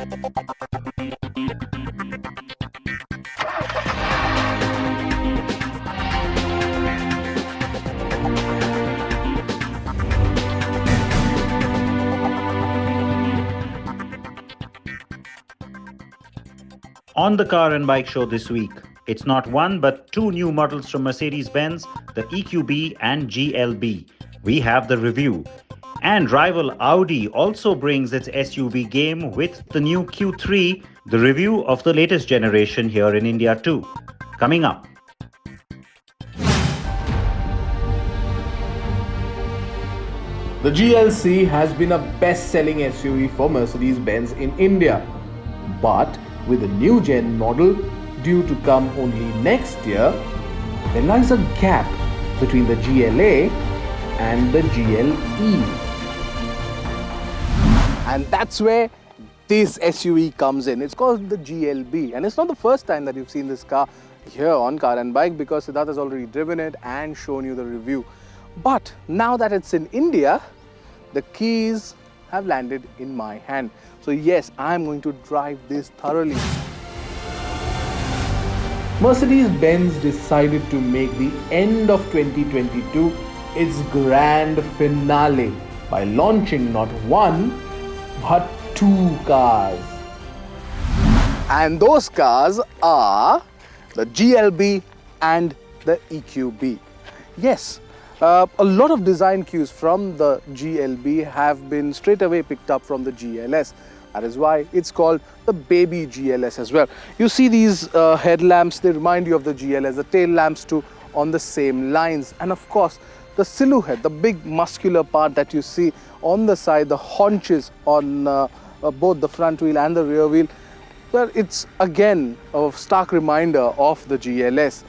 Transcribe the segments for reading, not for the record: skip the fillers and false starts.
On the Car and Bike Show this week, it's not one but two new models from Mercedes-Benz, the EQB and GLB. We have the review. And rival Audi also brings its SUV game with the new Q3, the review of the latest generation here in India too. Coming up. The GLC has been a best-selling SUV for Mercedes-Benz in India. But with a new gen model due to come only next year, there lies a gap between the GLA and the GLE. And that's where this SUV comes in. It's called the GLB, and it's not the first time that you've seen this car here on Car and Bike, because Siddharth has already driven it and shown you the review. But now that it's in India, the keys have landed in my hand. So yes, I'm going to drive this thoroughly. Mercedes-Benz decided to make the end of 2022 its grand finale by launching not one, but two cars. And those cars are the GLB and the EQB. Yes, a lot of design cues from the GLB have been straight away picked up from the GLS. That is why it's called the baby GLS as well. You see these headlamps, they remind you of the GLS, the tail lamps too on the same lines. And of course, the silhouette, the big muscular part that you see on the side, the haunches on both the front wheel and the rear wheel, well, it's again a stark reminder of the GLS.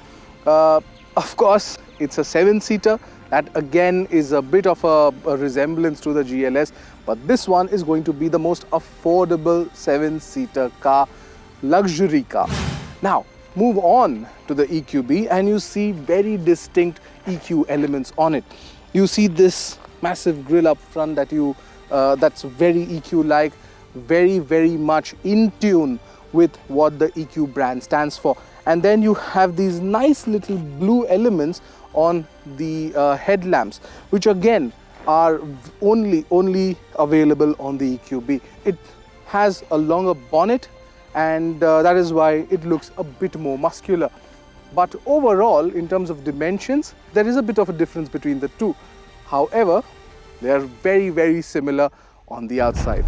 Of course, it's a 7-seater. That again is a bit of a resemblance to the GLS, but this one is going to be the most affordable 7-seater car, luxury car. Now, move on to the EQB and you see very distinct EQ elements on it. You see this massive grille up front that's very EQ-like, very much in tune with what the EQ brand stands for. And then you have these nice little blue elements on the headlamps, which again are only available on the EQB. It has a longer bonnet, and that is why it looks a bit more muscular. But overall, in terms of dimensions, there is a bit of a difference between the two. However, they are very similar on the outside.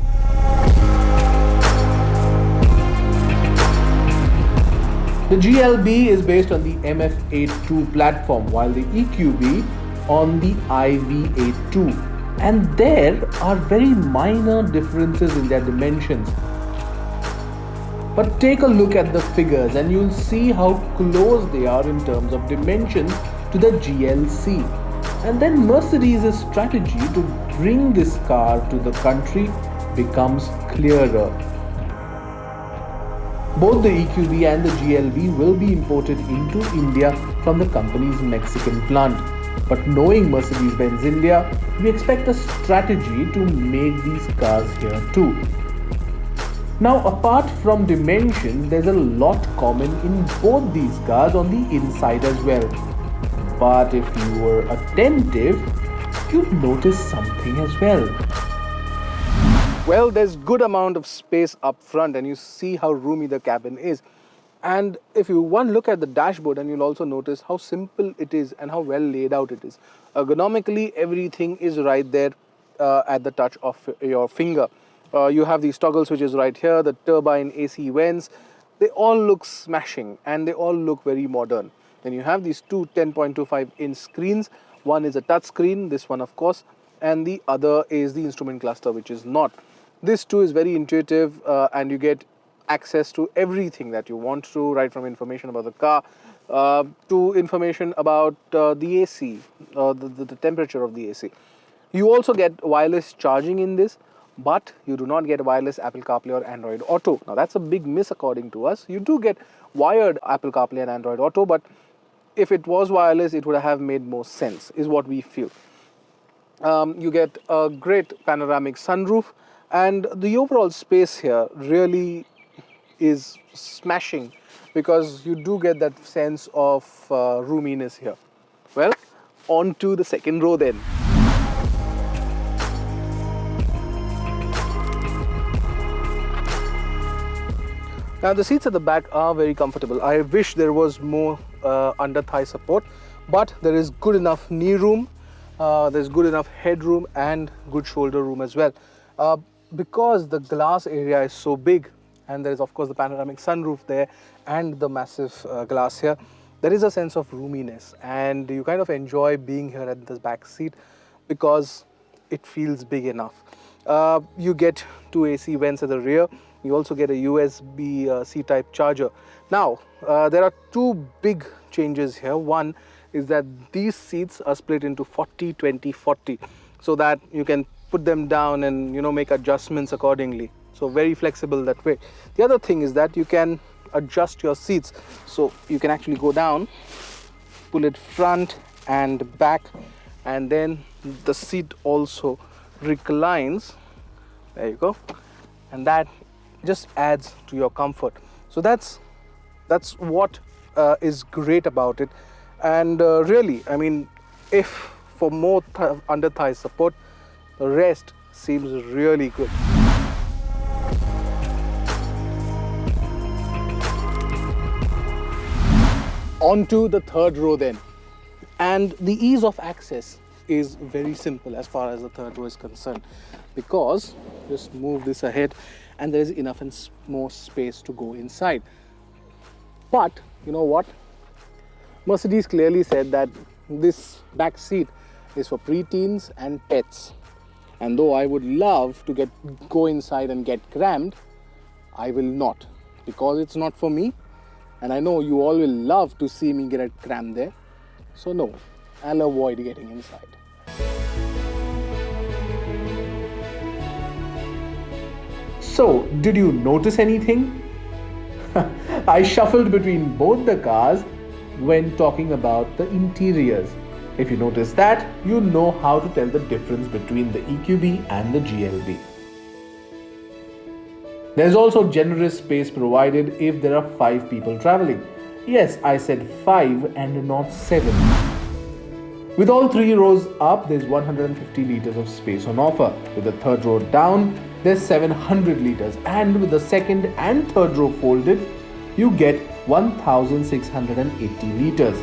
The GLB is based on the MF82 platform, while the EQB on the IV82. And there are very minor differences in their dimensions. But take a look at the figures and you'll see how close they are in terms of dimensions to the GLC. And then Mercedes' strategy to bring this car to the country becomes clearer. Both the EQB and the GLB will be imported into India from the company's Mexican plant. But knowing Mercedes-Benz India, we expect a strategy to make these cars here too. Now, apart from dimensions, there's a lot common in both these cars on the inside as well. But if you were attentive, you'd notice something as well. Well, there's good amount of space up front and you see how roomy the cabin is. And if you look at the dashboard, and you'll also notice how simple it is and how well laid out it is. Ergonomically, everything is right there at the touch of your finger. You have these toggle switches right here, the turbine AC vents. They all look smashing and they all look very modern. Then you have these two 10.25-inch screens. One is a touch screen, this one of course, and the other is the instrument cluster, which is not. This too is very intuitive and you get access to everything that you want to, right from information about the car to information about the AC, the temperature of the AC. You also get wireless charging in this, but you do not get wireless Apple CarPlay or Android Auto. Now that's a big miss according to us. You do get wired Apple CarPlay and Android Auto, but if it was wireless, it would have made more sense, is what we feel. You get a great panoramic sunroof, And the overall space here really is smashing, because you do get that sense of roominess here. Well, on to the second row then. Now the seats at the back are very comfortable. I wish there was more under thigh support, but there is good enough knee room, there's good enough headroom and good shoulder room as well. Because the glass area is so big, and there is of course the panoramic sunroof there and the massive glass here, there is a sense of roominess, and you kind of enjoy being here at the back seat because it feels big enough. You get 2 AC vents at the rear. You also get a USB C-type charger. Now, there are 2 big changes here. One is that these seats are split into 40, 20, 40, so that you can put them down and make adjustments accordingly. So very flexible that way. The other thing is that you can adjust your seats. So you can actually go down, pull it front and back, and then the seat also reclines. There you go. And that just adds to your comfort. So that's what is great about it. And really, I mean, if for more under thigh support, the rest seems really good. On to the third row then. And the ease of access is very simple as far as the third row is concerned, because just move this ahead and there is enough and more space to go inside. But you know what? Mercedes clearly said that this back seat is for preteens and pets. And though I would love to go inside and get crammed, I will not, because it's not for me. And I know you all will love to see me get crammed there. So no, I'll avoid getting inside. So, did you notice anything? I shuffled between both the cars when talking about the interiors. If you notice that, you know how to tell the difference between the EQB and the GLB. There's also generous space provided if there are 5 people traveling. Yes, I said 5 and not 7. With all 3 rows up, there's 150 liters of space on offer. With the third row down, there's 700 liters. And with the second and third row folded, you get 1680 liters.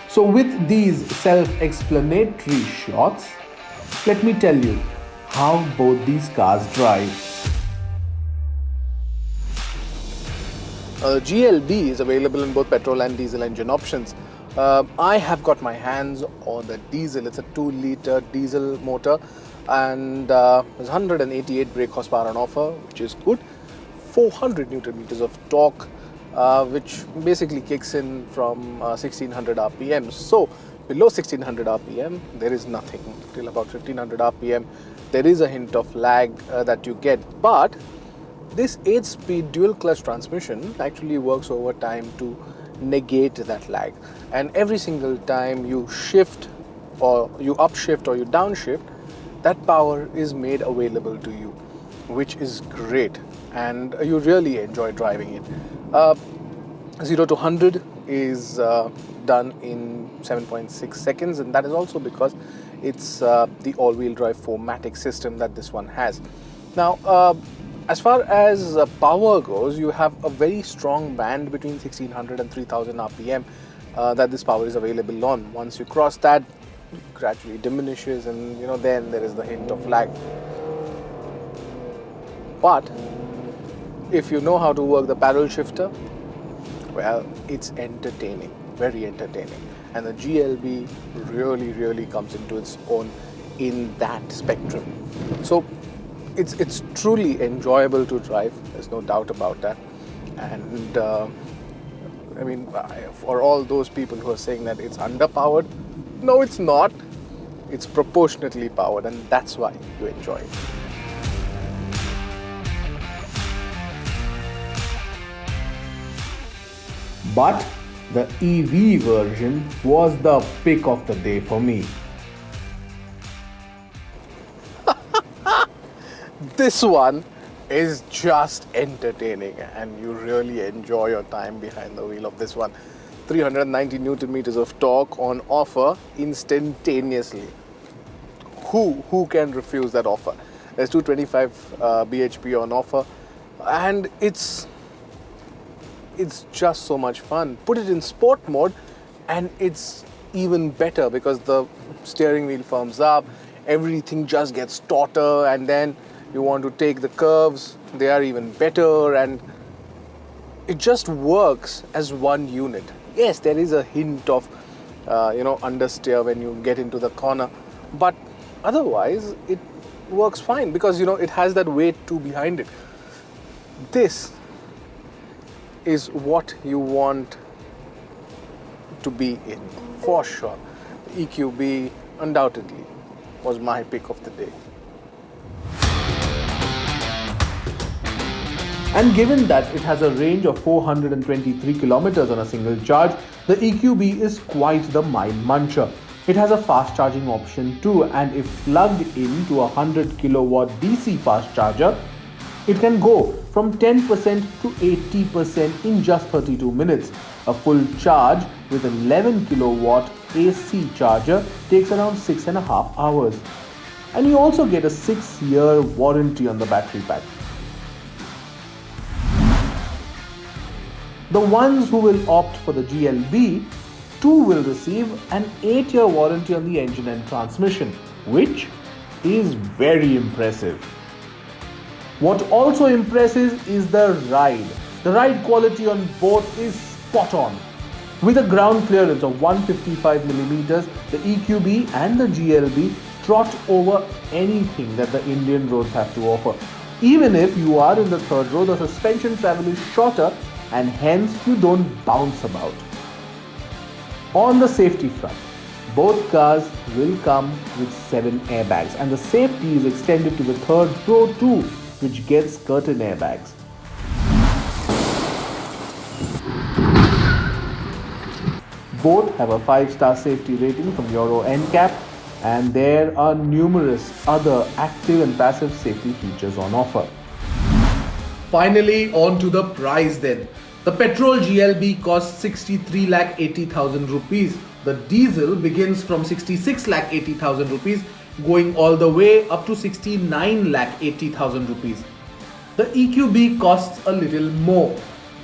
So with these self-explanatory shots, let me tell you how both these cars drive. GLB is available in both petrol and diesel engine options. I have got my hands on the diesel. It's a 2-liter diesel motor, and there's 188 brake horsepower on offer, which is good. 400 Newton meters of torque, which basically kicks in from 1600 RPM. So below 1600 RPM, there is nothing. Till about 1500 RPM, there is a hint of lag that you get. But this 8-speed dual clutch transmission actually works over time to negate that lag. And every single time you shift, or you upshift or you downshift, that power is made available to you, which is great, and you really enjoy driving it. 0 to 100 is done in 7.6 seconds, and that is also because it's the all-wheel drive 4MATIC system that this one has. Now, as far as power goes, you have a very strong band between 1600 and 3000 RPM that this power is available on. Once you cross that, it gradually diminishes, and then there is the hint of lag. But if you know how to work the paddle shifter, well, it's entertaining, very entertaining. And the GLB really comes into its own in that spectrum. So it's truly enjoyable to drive, there's no doubt about that. And I mean, for all those people who are saying that it's underpowered, no, it's not. It's proportionately powered, and that's why you enjoy it. But the EV version was the pick of the day for me. This one is just entertaining and you really enjoy your time behind the wheel of this one. 390 Newton meters of torque on offer instantaneously. Who can refuse that offer? There's 225 bhp on offer and it's just so much fun. Put it in sport mode and it's even better because the steering wheel firms up, everything just gets tauter, and then you want to take the curves, they are even better, and it just works as one unit. Yes, there is a hint of understeer when you get into the corner, but otherwise it works fine because it has that weight too behind it. This is what you want to be in for sure. The EQB undoubtedly was my pick of the day. And given that it has a range of 423 kilometers on a single charge, the EQB is quite the mind muncher. It has a fast charging option too, and if plugged into a 100 kilowatt DC fast charger, it can go from 10% to 80% in just 32 minutes. A full charge with an 11 kilowatt AC charger takes around 6.5 hours. And you also get a 6-year warranty on the battery pack. The ones who will opt for the GLB too will receive an 8-year warranty on the engine and transmission, which is very impressive. What also impresses is the ride. The ride quality on both is spot on. With a ground clearance of 155mm, the EQB and the GLB trot over anything that the Indian roads have to offer. Even if you are in the third row, the suspension travel is shorter and hence you don't bounce about. On the safety front, both cars will come with 7 airbags, and the safety is extended to the third row too, which gets curtain airbags. Both have a 5-star safety rating from Euro NCAP, and there are numerous other active and passive safety features on offer. Finally, on to the price then. The petrol GLB costs 63,80,000 rupees. The diesel begins from 66,80,000 rupees, going all the way up to 69,80,000 rupees. The EQB costs a little more,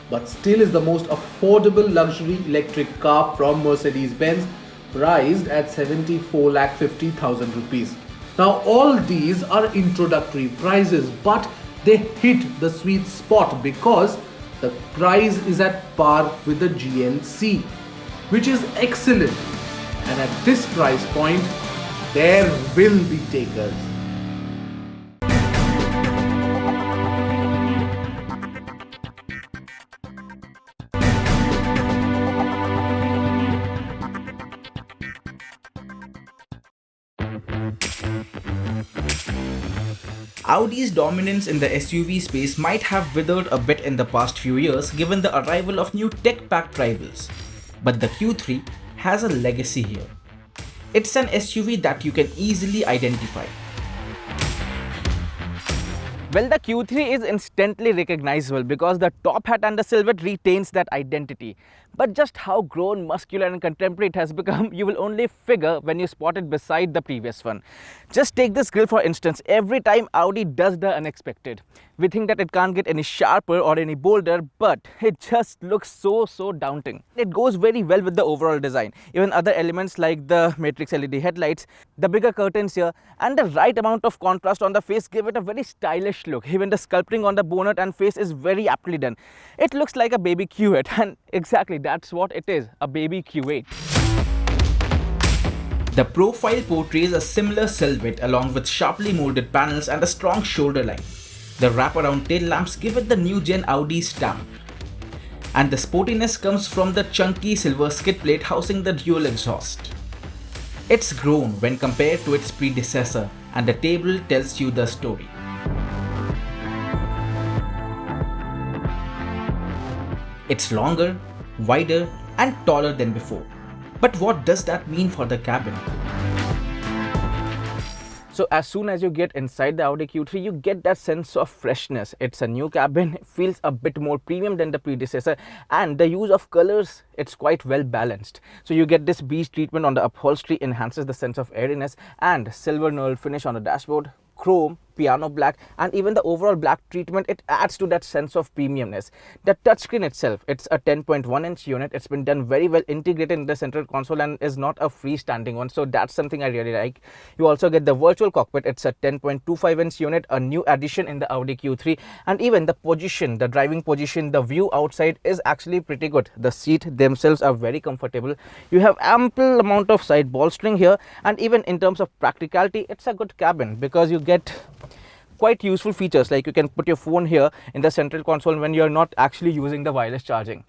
but still is the most affordable luxury electric car from Mercedes-Benz, priced at 74,50,000 rupees. Now all these are introductory prices, but they hit the sweet spot because the price is at par with the GLC, which is excellent, and at this price point, there will be takers. Audi's dominance in the SUV space might have withered a bit in the past few years given the arrival of new tech-packed rivals. But the Q3 has a legacy here. It's an SUV that you can easily identify. Well, the Q3 is instantly recognizable because the top hat and the silhouette retains that identity. But just how grown, muscular and contemporary it has become, you will only figure when you spot it beside the previous one. Just take this grille for instance. Every time Audi does the unexpected, we think that it can't get any sharper or any bolder, but it just looks so daunting. It goes very well with the overall design. Even other elements like the matrix LED headlights, the bigger curtains here and the right amount of contrast on the face give it a very stylish look. Even the sculpting on the bonnet and face is very aptly done. It looks like a baby Q8, and exactly that's what it is, a baby Q8. The profile portrays a similar silhouette along with sharply molded panels and a strong shoulder line. The wraparound tail lamps give it the new gen Audi stamp. And the sportiness comes from the chunky silver skid plate housing the dual exhaust. It's grown when compared to its predecessor, and the table tells you the story. It's longer, wider and taller than before. But what does that mean for the cabin? So as soon as you get inside the Audi Q3, you get that sense of freshness. It's a new cabin, it feels a bit more premium than the predecessor, and the use of colors, it's quite well balanced. So you get this beige treatment on the upholstery, enhances the sense of airiness, and silver knurled finish on the dashboard, chrome, piano black, and even the overall black treatment, it adds to that sense of premiumness. The touchscreen itself, it's a 10.1-inch unit. It's been done very well integrated in the central console and is not a freestanding one, so that's something I really like. You also get the virtual cockpit. It's a 10.25-inch unit, a new addition in the Audi Q3, and even the position, the driving position, the view outside is actually pretty good. The seat themselves are very comfortable. You have ample amount of side bolstering here, and even in terms of practicality, it's a good cabin because you get quite useful features, like you can put your phone here in the central console when you're not actually using the wireless charging.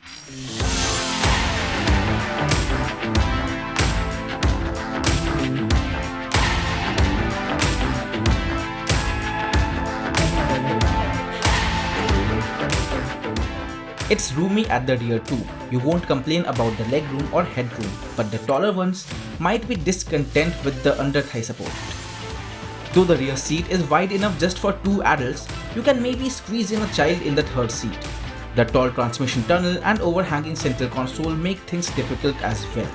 It's roomy at the rear too. You won't complain about the legroom or headroom, but the taller ones might be discontent with the under-thigh support. Though the rear seat is wide enough just for 2 adults, you can maybe squeeze in a child in the third seat. The tall transmission tunnel and overhanging central console make things difficult as well.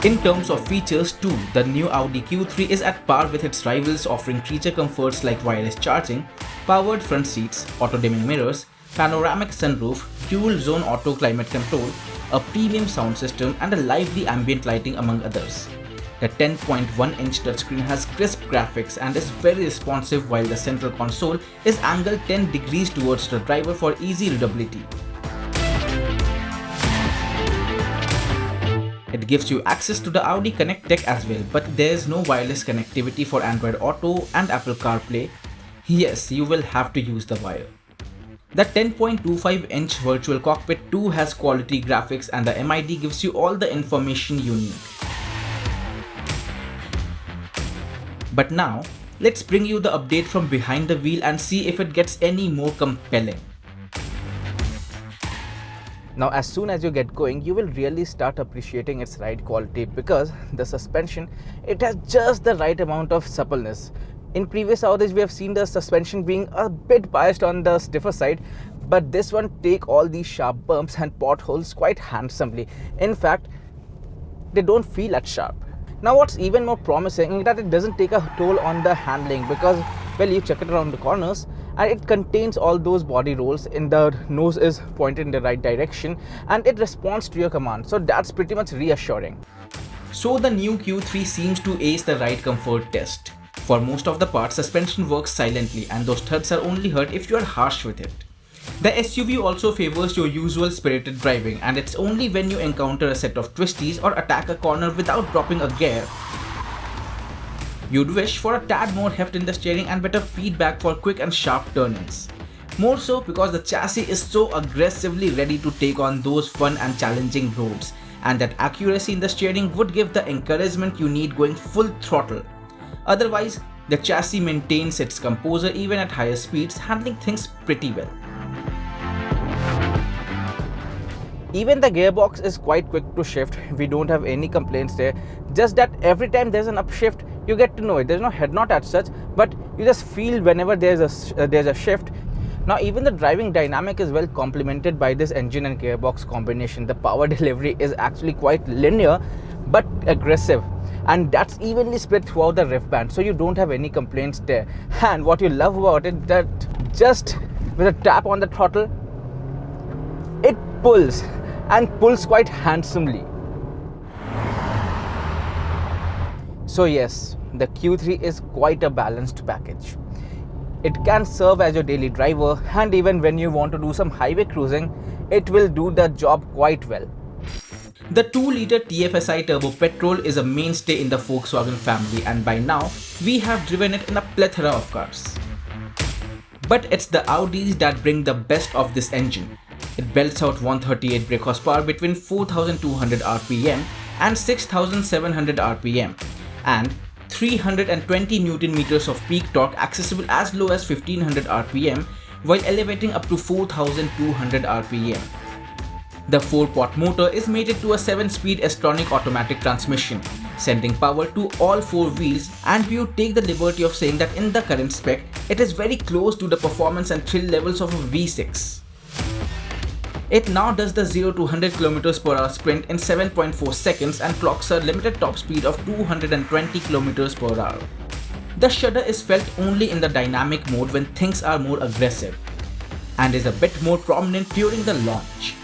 In terms of features too, the new Audi Q3 is at par with its rivals, offering creature comforts like wireless charging, powered front seats, auto-dimming mirrors, panoramic sunroof, dual zone auto climate control, a premium sound system, and a lively ambient lighting among others. The 10.1-inch touchscreen has crisp graphics and is very responsive, while the central console is angled 10 degrees towards the driver for easy readability. It gives you access to the Audi Connect tech as well, but there is no wireless connectivity for Android Auto and Apple CarPlay. Yes, you will have to use the wire. The 10.25-inch virtual cockpit too has quality graphics, and the MID gives you all the information you need. But now, let's bring you the update from behind the wheel and see if it gets any more compelling. Now as soon as you get going, you will really start appreciating its ride quality because the suspension, it has just the right amount of suppleness. In previous Audis, we have seen the suspension being a bit biased on the stiffer side, but this one take all these sharp bumps and potholes quite handsomely. In fact, they don't feel as sharp. Now what's even more promising is that it doesn't take a toll on the handling because, well, you check it around the corners and it contains all those body rolls, and the nose is pointed in the right direction and it responds to your command. So that's pretty much reassuring. So the new Q3 seems to ace the ride comfort test. For most of the parts, suspension works silently, and those thuds are only heard if you are harsh with it. The SUV also favors your usual spirited driving, and it's only when you encounter a set of twisties or attack a corner without dropping a gear you'd wish for a tad more heft in the steering and better feedback for quick and sharp turn-ins. More so because the chassis is so aggressively ready to take on those fun and challenging roads, and that accuracy in the steering would give the encouragement you need going full throttle. Otherwise, the chassis maintains its composure even at higher speeds, handling things pretty well. Even the gearbox is quite quick to shift. We don't have any complaints there. Just that every time there's an upshift, you get to know it. There's no head knot as such, but you just feel whenever there's a shift. Now even the driving dynamic is well complemented by this engine and gearbox combination. The power delivery is actually quite linear but aggressive, and that's evenly split throughout the rev band, so you don't have any complaints there. And what you love about it, that just with a tap on the throttle, it pulls and pulls quite handsomely. So yes, the Q3 is quite a balanced package. It can serve as your daily driver, and even when you want to do some highway cruising, it will do the job quite well. The 2-liter TFSI turbo-petrol is a mainstay in the Volkswagen family, and by now, we have driven it in a plethora of cars. But it's the Audis that bring the best of this engine. It belts out 138 brake horsepower between 4,200 RPM and 6,700 RPM. and 320 Newton meters of peak torque accessible as low as 1500 rpm while elevating up to 4200 rpm. The 4-pot motor is mated to a 7-speed S-tronic automatic transmission, sending power to all 4 wheels, and we would take the liberty of saying that in the current spec, it is very close to the performance and thrill levels of a V6. It now does the 0 to 100 km/h sprint in 7.4 seconds and clocks a limited top speed of 220 km/h. The shudder is felt only in the dynamic mode when things are more aggressive, and is a bit more prominent during the launch.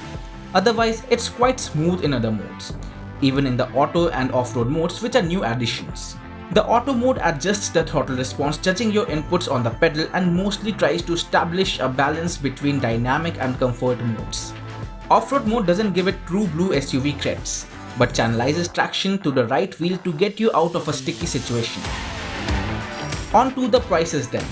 Otherwise, it's quite smooth in other modes, even in the auto and off-road modes, which are new additions. The auto mode adjusts the throttle response judging your inputs on the pedal and mostly tries to establish a balance between dynamic and comfort modes. Off-road mode doesn't give it true blue SUV creds, but channelizes traction to the right wheel to get you out of a sticky situation. On to the prices then.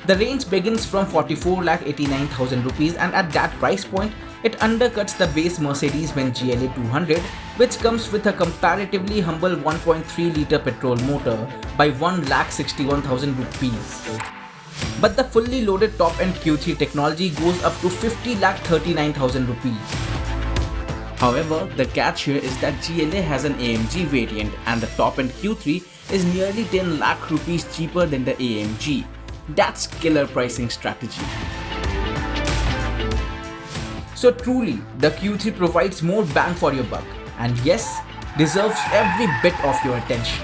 The range begins from 44,89,000 rupees, and at that price point, it undercuts the base Mercedes-Benz GLA 200, which comes with a comparatively humble 1.3-litre petrol motor by 1,61,000 rupees. But the fully loaded top-end Q3 technology goes up to 50,39,000 rupees. However, the catch here is that GLA has an AMG variant and the top-end Q3 is nearly 10 lakh rupees cheaper than the AMG. That's killer pricing strategy. So truly, the Q3 provides more bang for your buck, and yes, deserves every bit of your attention.